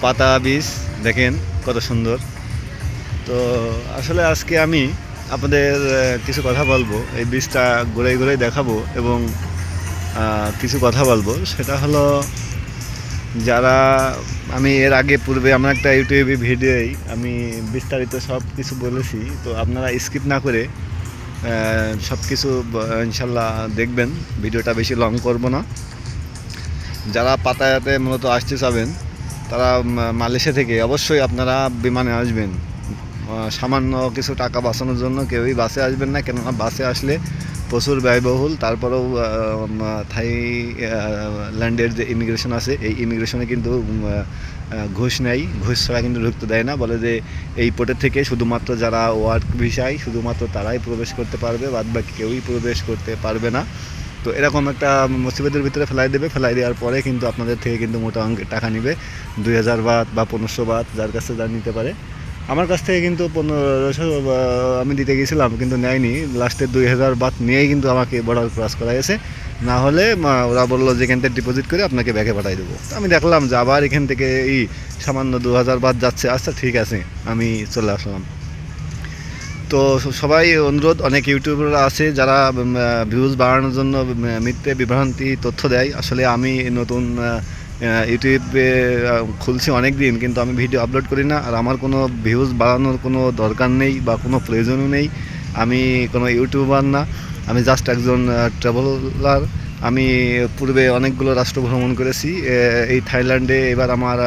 পাতা বীজ দেখেন কত সুন্দর। তো আসলে আজকে আমি আপনাদের কিছু কথা বলবো, এই বীজটা ঘুরে ঘুরে দেখাবো এবং কিছু কথা বলবো। সেটা হলো যারা আমি এর আগে পূর্বে আমার একটা ইউটিউবে ভিডিওই আমি বিস্তারিত সব কিছু বলেছি, তো আপনারা স্কিপ না করে সব কিছু ইনশাল্লাহ দেখবেন। ভিডিওটা বেশি লং করব না। যারা পাতায়াতে মূলত আসতে চাবেন তারা মালয়েশিয়া থেকে অবশ্যই আপনারা বিমানে আসবেন। সামান্য কিছু টাকা বাঁচানোর জন্য কেউই বাসে আসবেন না, কেননা বাসে আসলে প্রচুর ব্যয়বহুল। তারপরেও থাইল্যান্ডের যে ইমিগ্রেশন আছে এই ইমিগ্রেশনে কিন্তু ঘুষ নেয়, ঘুষ ছাড়া কিন্তু ঢুকতে দেয় না। বলে যে এই পোর্টের থেকে শুধুমাত্র যারা ওয়ার্ক ভিসায় শুধুমাত্র তারাই প্রবেশ করতে পারবে, বাদ বাকি কেউই প্রবেশ করতে পারবে না। তো এরকম একটা মুসিবতের ভিতরে ফেলাই দেওয়ার পরে কিন্তু আপনাদের থেকে কিন্তু মোটা অঙ্কের টাকা নেবে, 2000 বাত বা 1500 বাত, যার কাছে যা নিতে পারে। আমার কাছ থেকে কিন্তু 1500 আমি দিতে গেছিলাম, কিন্তু নেয়নি। লাস্টে 2000 বাত নিয়েই কিন্তু আমাকে বর্ডার ক্রস করাইছে। না হলে ওরা বললো যে এখান থেকে ডিপোজিট করে আপনাকে ব্যাগে পাঠিয়ে দেবো। আমি দেখলাম যে আবার এখান থেকে এই সামান্য 2000 বাত যাচ্ছে। আচ্ছা ঠিক আছে, আমি চলে আসলাম। তো সবাই অনুরোধ, অনেক ইউটিউবাররা আছে যারা ভিউজ বাড়ানোর জন্য মিথ্যে বিভ্রান্তি তথ্য দেয়। আসলে আমি নতুন ইউটিউবে খুলছি অনেক দিন, কিন্তু আমি ভিডিও আপলোড করি না। আর আমার কোনো ভিউজ বাড়ানোর কোনো দরকার নেই বা কোনো প্রয়োজনও নেই। আমি কোনো ইউটিউবার না, আমি জাস্ট একজন ট্রাভেলার। আমি পূর্বে অনেকগুলো রাষ্ট্র ভ্রমণ করেছি। এই থাইল্যান্ডে এবার আমার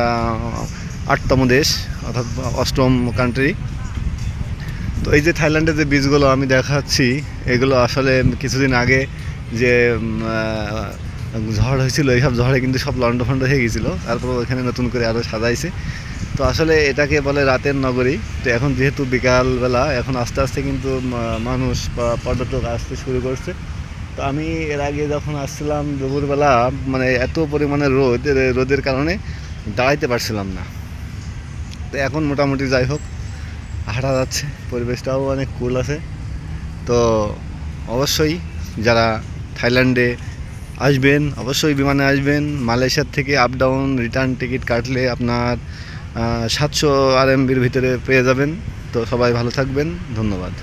8তম দেশ, অর্থাৎ 8ম কান্ট্রি। তো এই যে থাইল্যান্ডের যে বীজগুলো আমি দেখাচ্ছি, এগুলো আসলে কিছুদিন আগে যে ঝড় হয়েছিল, এইসব ঝড়ে কিন্তু সব লন্ডভন্ড হয়ে গিয়েছিলো। তারপর ওখানে নতুন করে আরও সাজাইছে। তো আসলে এটাকে বলে রাতের নগরী। তো এখন যেহেতু বিকালবেলা, এখন আস্তে আস্তে কিন্তু মানুষ বা পর্যটক আসতে শুরু করছে। তো আমি এর আগে যখন আসছিলাম দুপুরবেলা, মানে এত পরিমাণে রোদের কারণে দাঁড়াইতে পারছিলাম না। তো এখন মোটামুটি যাই হোক, হাঁটা যাচ্ছে, পরিবেশটাও অনেক কুল আছে। তো অবশ্যই যারা থাইল্যান্ডে আসবেন অবশ্যই বিমানে আসবেন। মালয়েশিয়ার থেকে আপ ডাউন রিটার্ন টিকিট কাটলে আপনার 700 RMBর ভিতরে পেয়ে যাবেন। তো সবাই ভালো থাকবেন, ধন্যবাদ।